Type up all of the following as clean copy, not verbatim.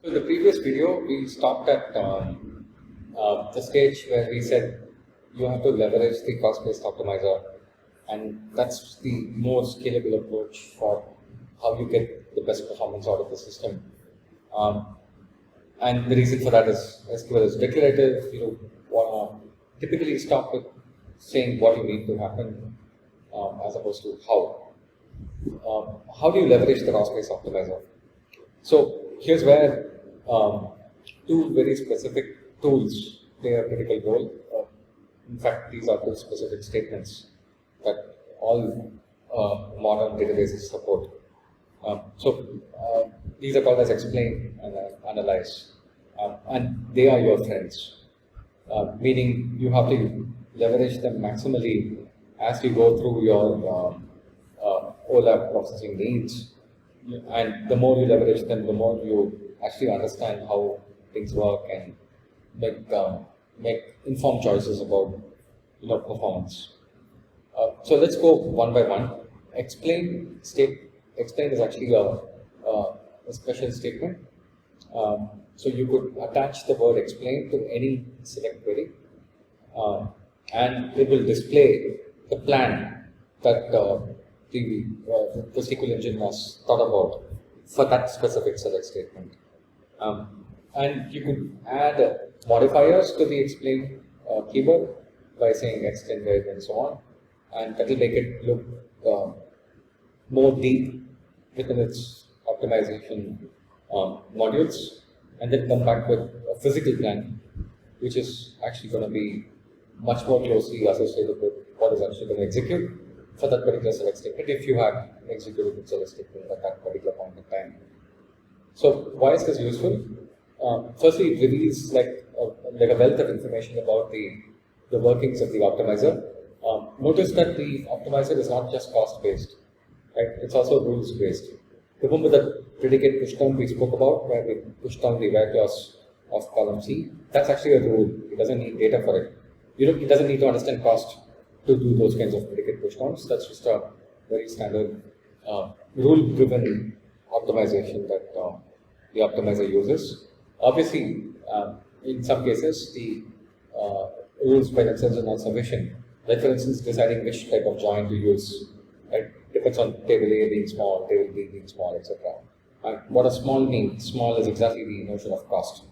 So in the previous video, we stopped at the stage where we said you have to leverage the cost-based optimizer, and that's the more scalable approach for how you get the best performance out of the system. And the reason for that is SQL is declarative. You want to typically stop with saying what you need to happen as opposed to how. How do you leverage the cost-based optimizer? So here's where two very specific tools play a critical role. In fact, these are two specific statements that all modern databases support. These are called as explain and analyze, and they are your friends. Meaning you have to leverage them maximally as you go through your OLAP processing needs. And the more you leverage them, the more you actually understand how things work and make informed choices about performance. So let's go one by one. Explain is actually a special statement. So you could attach the word explain to any select query, and it will display the plan that the SQL engine has thought about for that specific select statement. And you could add modifiers to the explain keyword by saying extended and so on, and that will make it look more deep within its optimization modules, and then come back with a physical plan, which is actually going to be much more closely associated with what is actually going to execute for that particular select statement if you have executed the select statement at that particular point in time. So why is this useful? Firstly, it reveals like a wealth of information about the workings of the optimizer. Notice that the optimizer is not just cost-based, right? It's also rules-based. Remember the predicate pushdown we spoke about, where we push down the where clause of column C? That's actually a rule. It doesn't need data for it. It doesn't need to understand cost to do those kinds of predicate pushdowns. That's just a very standard rule-driven optimization that the optimizer uses. Obviously, in some cases, the rules by themselves are not sufficient. Like for instance, deciding which type of join to use, right? Depends on table A being small, table B being small, etc. And what a small means, small is exactly the notion of cost.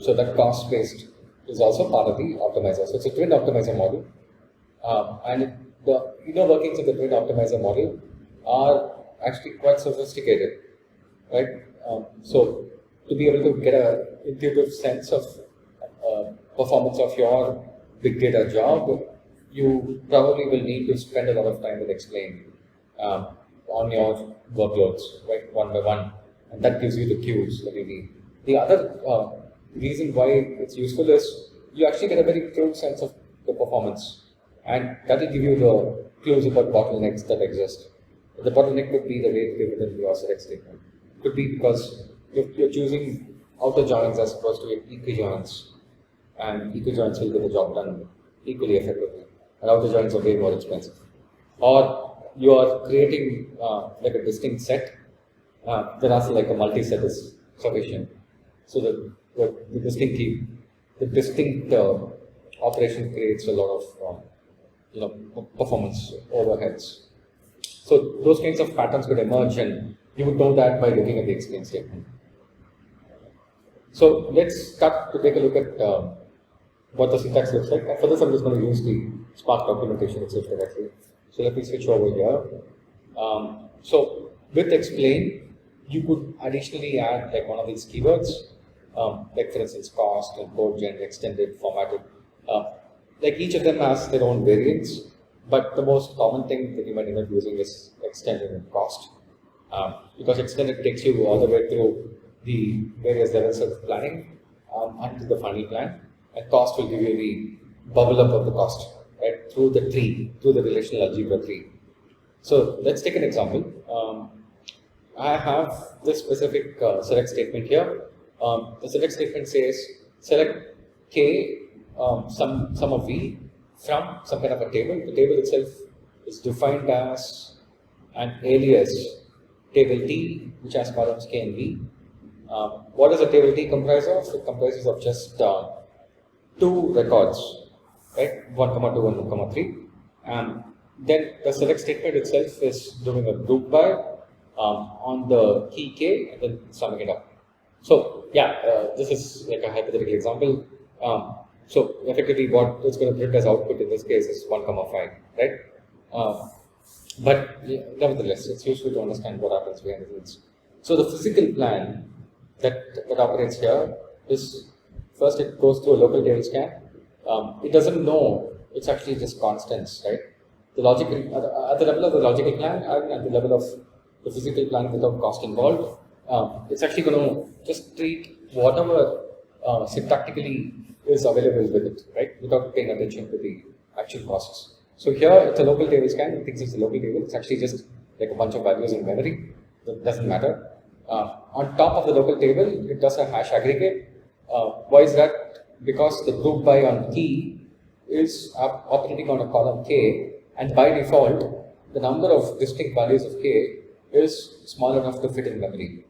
So that cost-based is also part of the optimizer. So it's a twin optimizer model. And the inner workings of the twin optimizer model are actually quite sophisticated, right? So to be able to get an intuitive sense of performance of your big data job, you probably will need to spend a lot of time with explain on your workloads, right, one by one, and that gives you the cues that you need. The other reason why it's useful is you actually get a very crude sense of the performance, and that will give you the clues about bottlenecks that exist. The bottleneck could be the way given in your select statement. It could be because you're choosing outer joins as opposed to equi-joins, and equi-joins will get the job done equally effectively, and outer joins are way more expensive. Or you are creating like a distinct set, then also like a multi-set is sufficient. So the distinct operation creates a lot of performance overheads. So those kinds of patterns could emerge, and you would know that by looking at the explain statement. So let's start to take a look at what the syntax looks like. And for this, I'm just going to use the Spark documentation itself directly. So let me switch over here. So with explain, you could additionally add like one of these keywords, like for instance, cost and code gen, extended, formatted. Like each of them has their own variants, but the most common thing that you might end up using is extended and cost, because extended takes you all the way through the various levels of planning until the final plan, and cost will give you the bubble up of the cost, right, through the tree, through the relational algebra tree. So let's take an example. I have this specific select statement here. The select statement says select k sum of v from some kind of a table. The table itself is defined as an alias table T, which has columns K and V, What does a table T comprise of? It comprises of just two records, right? 1, 2 and 1, 3. Then the select statement itself is doing a group by on the key k and then summing it up. So yeah, this is like a hypothetical example. So effectively, what it's going to print as output in this case is 1, 5, right? But yeah, nevertheless, it's useful to understand what happens behind the scenes. So the physical plan that operates here is first it goes through a local table scan. It doesn't know it's actually just constants, right? The logical at the level of the logical plan and at the level of the physical plan without cost involved, it's actually going to just treat whatever syntactically is available with it, right? Without paying attention to the actual costs. So here it's a local table scan. It thinks it's a local table. It's actually just like a bunch of values in memory. That doesn't matter. On top of the local table, it does a hash aggregate. Why is that? Because the group by on key is operating on a column k, and by default, the number of distinct values of k is small enough to fit in memory.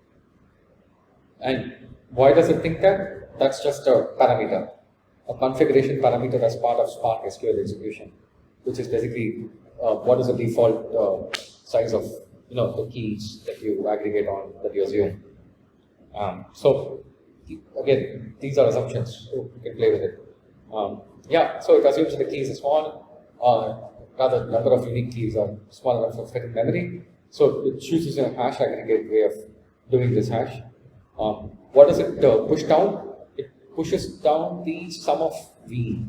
And why does it think that? That's just a parameter, a configuration parameter as part of Spark SQL execution, which is basically what is the default size of the keys that you aggregate on, that you assume. So again, these are assumptions, so you can play with it. Yeah, so it assumes that the keys are small, rather the number of unique keys are small enough to fit in memory. So it chooses a hash aggregate way of doing this hash. What does it push down? It pushes down the sum of v,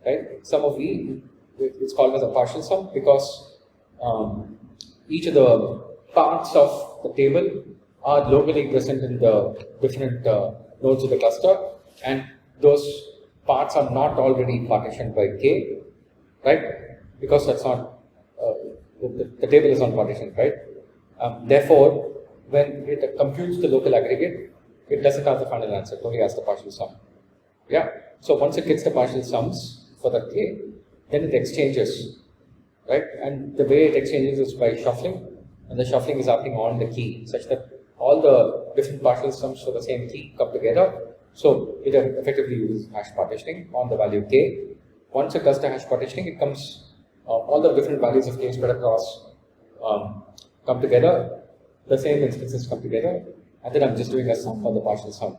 right? Sum of v, it's called as a partial sum because each of the parts of the table are locally present in the different nodes of the cluster, and those parts are not already partitioned by k, right? Because that's not the table is not partitioned, right? Therefore, when it computes the local aggregate, it doesn't have the final answer, it only has the partial sum. Yeah. So once it gets the partial sums for the k, then it exchanges, right? And the way it exchanges is by shuffling, and the shuffling is happening on the key, such that all the different partial sums for the same key come together. So it effectively uses hash partitioning on the value k. Once it does the hash partitioning, it comes all the different values of k spread across come together. The same instances come together, and then I'm just doing a sum for the partial sum.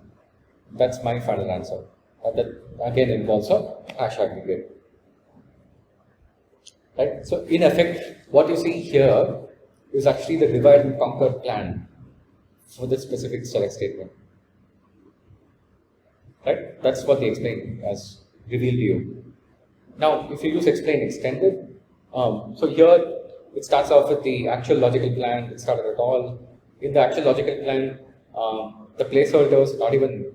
That's my final answer. That again involves a hash aggregate. Right? So in effect, what you see here is actually the divide and conquer plan for this specific select statement. Right? That's what they explain as revealed to you. Now, if you use explain extended, so here it starts off with the actual logical plan. It started at all. In the actual logical plan, the placeholders not even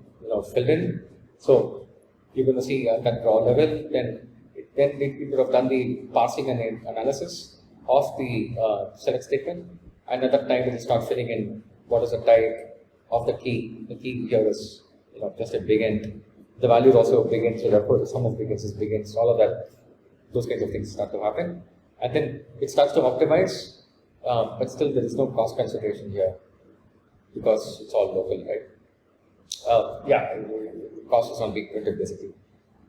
filled in. So you're going to see at that raw level, then it would have done the parsing and analysis of the select statement, and at that time it will start filling in what is the type of the key. The key here is just a big int. The value is also a big int, so therefore the sum of big ints is big ints. All of that, those kinds of things start to happen, and then it starts to optimize. But still, there is no cost consideration here because it's all local, right? Yeah, cost is not being printed basically.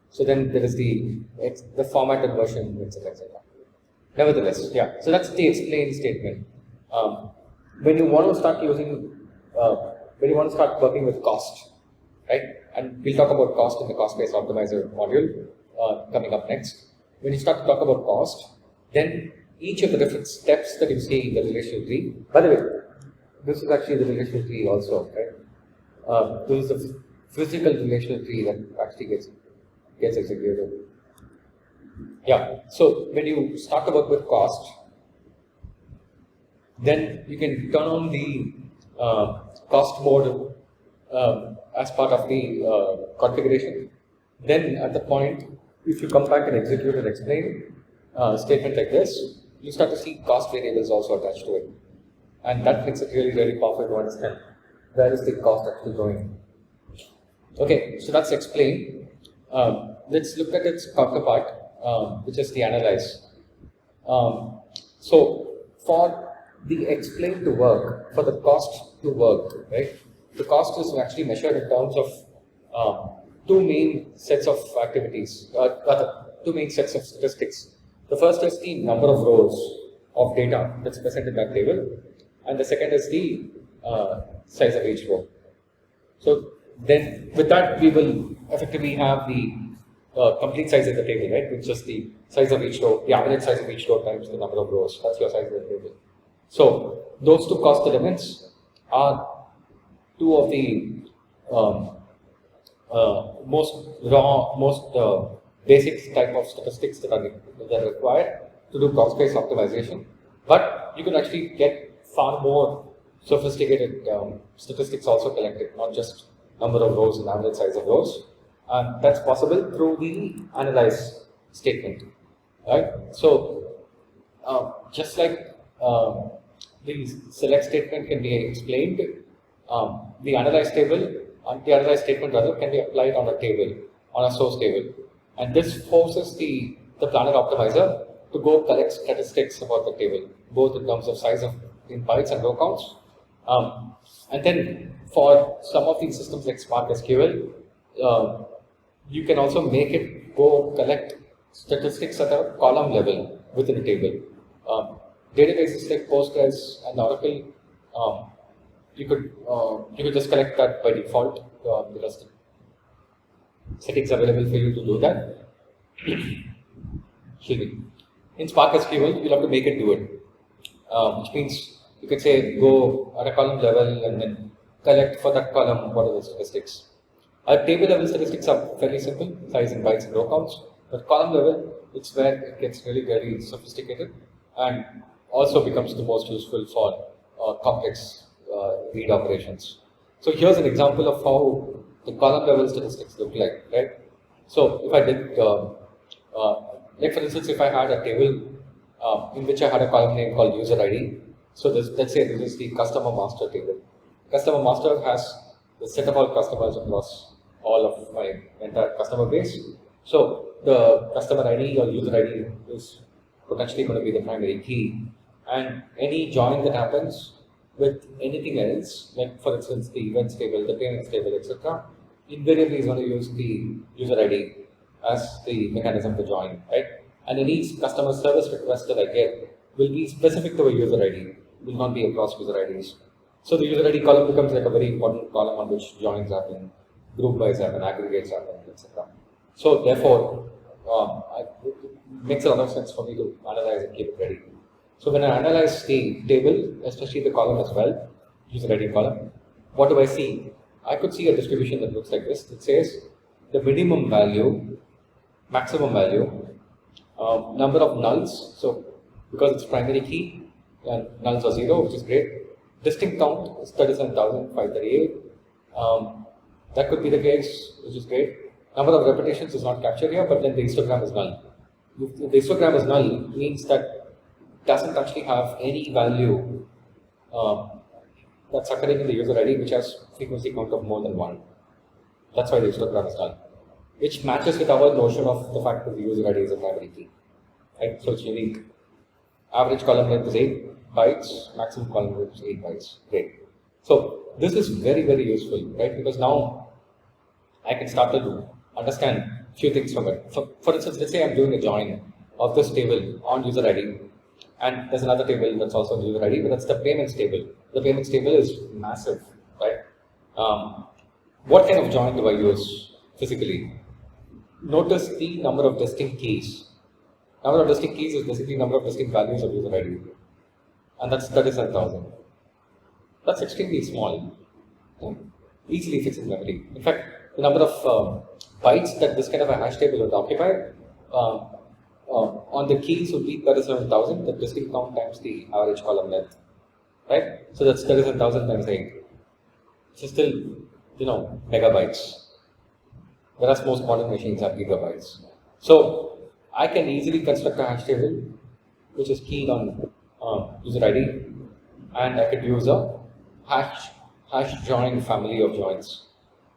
So then there is the formatted version, etc. Nevertheless, yeah. So that's the explain statement. When you want to start working with cost, right? And we'll talk about cost in the cost-based optimizer module coming up next. When you start to talk about cost, then each of the different steps that you see in the relational tree. By the way, this is actually the relational tree also, right? This is the physical relational tree that actually gets executed. Yeah. So when you start to work with cost, then you can turn on the cost mode as part of the configuration. Then at the point, if you come back and execute and explain statement like this, you start to see cost variables also attached to it. And that makes it really, really powerful to understand where is the cost actually going. Okay, so that's explain. Let's look at its counterpart, which is the analyze. So for the explain to work, for the cost to work, right? the cost is actually measured in terms of two main sets of activities, rather, two main sets of statistics. The first is the number of rows of data that's present in that table, and the second is the size of each row. So then with that we will effectively have the complete size of the table, right, which is the size of each row, the average size of each row times the number of rows. That's your size of the table. So those two cost elements are two of the most basic type of statistics that are required to do cost-based optimization. But you can actually get far more sophisticated statistics also collected, not just number of rows and average size of rows. And that's possible through the analyze statement, right? So just like the select statement can be explained, the analyze table and the analyze statement rather can be applied on a table, on a source table, and this forces the planner optimizer to go collect statistics about the table, both in terms of size of in bytes and row counts. And then for some of these systems like Spark SQL, you can also make it go collect statistics at a column level within a table. Databases like Postgres and Oracle, you could just collect that by default because the settings available for you to do that. Excuse me. In Spark SQL, you'll have to make it do it, which means you could say go at a column level and then collect for that column what are the statistics. Our table level statistics are fairly simple, size in bytes and row counts, but column level, it's where it gets really very sophisticated and also becomes the most useful for complex read operations. So here's an example of how the column level statistics look like, right? So if I did, like for instance, if I had a table in which I had a column name called user ID, so let's say this is the customer master table. Customer master has the set of all customers across all of my entire customer base. So the customer ID or user ID is potentially going to be the primary key, and any join that happens with anything else, like for instance the events table, the payments table, etc., invariably is going to use the user ID as the mechanism to join, right? And any customer service request that I get will be specific to a user ID, will not be across user IDs. So the user ID column becomes like a very important column on which joins happen, group buys happen, aggregates happen, etc. So therefore, it makes a lot of sense for me to analyze and keep it ready. So when I analyze the table, especially the column as well, user ID column, what do I see? I could see a distribution that looks like this. It says the minimum value, maximum value, number of nulls. So because it's primary key, and nulls are 0, which is great. Distinct count is 37,538. That could be the case, which is great. Number of repetitions is not captured here, but then the histogram is null. If the histogram is null, means that it doesn't actually have any value that's occurring in the user ID which has frequency count of more than 1. That's why the histogram is null, which matches with our notion of the fact that the user ID is a primary key. Right? So it's unique. Average column length is 8 bytes, maximum column length is 8 bytes. Great. So this is very, very useful, right? Because now I can start to understand a few things from it. For instance, let's say I'm doing a join of this table on user ID, and there's another table that's also on user ID, but that's the payments table. The payments table is massive, right? What kind of join do I use physically? Notice the number of distinct keys. Number of distinct keys is basically number of distinct values of user ID, and that's 37,000. That's extremely small, easily fits in memory. In fact, the number of bytes that this kind of a hash table would occupy on the keys would be 37,000, the distinct count times the average column length, right? So that's 37,000 times 8. Which is still, megabytes. Whereas most modern machines have gigabytes. So I can easily construct a hash table which is keyed on user ID, and I could use a hash join family of joins.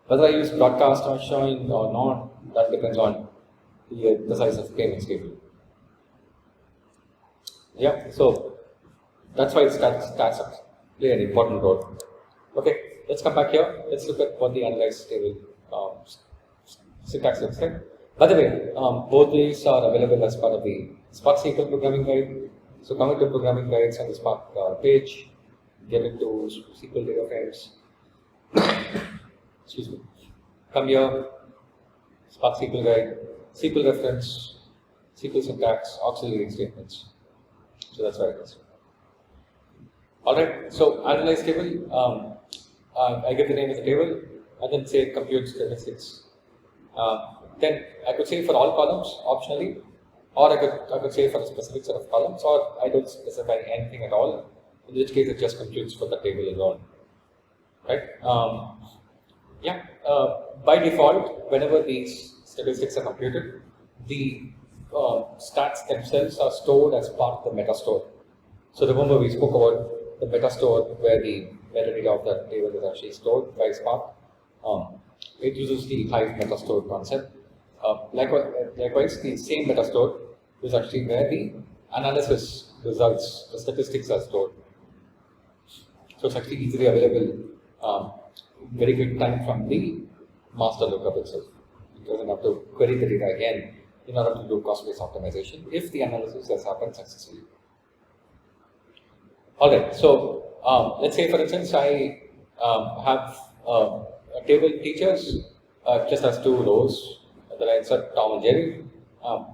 Whether I use broadcast hash join or not, that depends on the size of payments table. Yeah, so that's why stats play an important role. Okay, let's come back here. Let's look at what the analyze table syntax looks like. By the way, both these are available as part of the Spark SQL programming guide. So come into programming guides on the Spark page, get into SQL data frames. Excuse me. Come here, Spark SQL guide, SQL reference, SQL syntax, auxiliary statements. So that's where it is. Alright, so analyze table. I get the name of the table and then say compute statistics. Then I could say for all columns optionally, or I could say for a specific set of columns, or I don't specify anything at all, in which case it just computes for the table alone. Right? By default, whenever these statistics are computed, the stats themselves are stored as part of the meta store. So remember we spoke about the meta store where the metadata of that table is actually stored by Spark. It uses the Hive meta store concept. Likewise, the same meta store is actually where the analysis results, the statistics are stored. So it's actually easily available very quick time from the master lookup itself. It doesn't have to query the data again in order to do cost-based optimization if the analysis has happened successfully. Alright, so let's say for instance I have a table teachers just has 2 rows that I insert Tom and Jerry.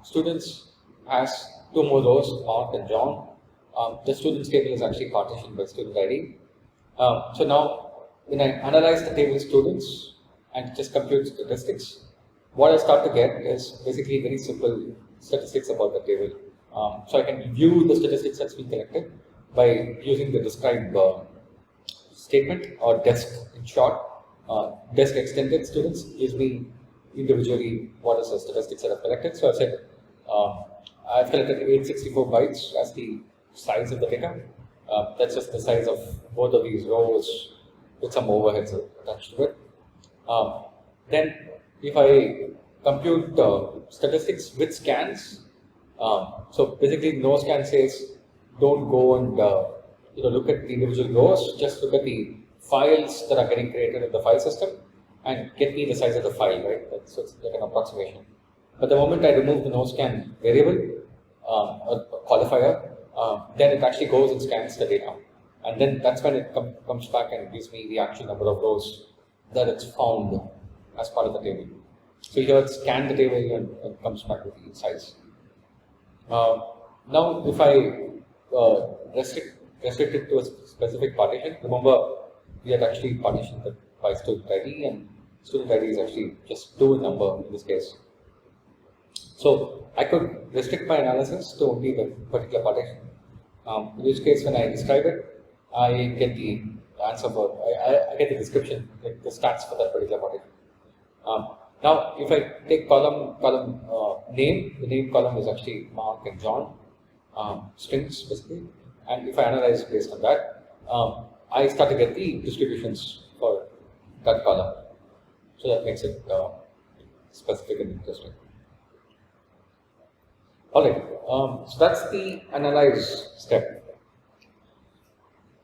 Students has 2 more rows, Mark and John. The students table is actually partitioned by student ID. So now when I analyze the table students and just compute statistics, what I start to get is basically very simple statistics about the table. So I can view the statistics that's been collected by using the describe statement or desc in short. Desc extended students gives me individually what is the statistics that I've collected. So I said I've collected 864 bytes as the size of the data. That's just the size of both of these rows with some overheads attached to it. Then if I compute statistics with scans, so basically no scan says don't go and look at the individual rows, just look at the files that are getting created in the file system and get me the size of the file, right? So it's like an approximation. But the moment I remove the no scan variable or qualifier, then it actually goes and scans the data. And then that's when it comes back and gives me the actual number of rows that it's found as part of the table. So here it scans the table and comes back with the size. Now if I restrict it to a specific partition, remember we had actually partitioned it by student ID, and student ID is actually just 2 number in this case. So I could restrict my analysis to only the particular partition. In which case, when I describe it, I get the answer for, I get the description, like the stats for that particular partition. Now, if I take column name, the name column is actually Mark and John, strings basically, and if I analyze based on that, I start to get the distributions for that column. So that makes it specific and interesting. Alright, so that's the analyze step.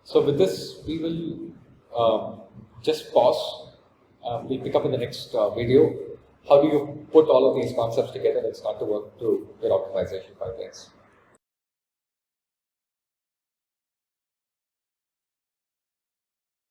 So with this, we will just pause. We'll pick up in the next video. How do you put all of these concepts together and start to work through your optimization pipelines?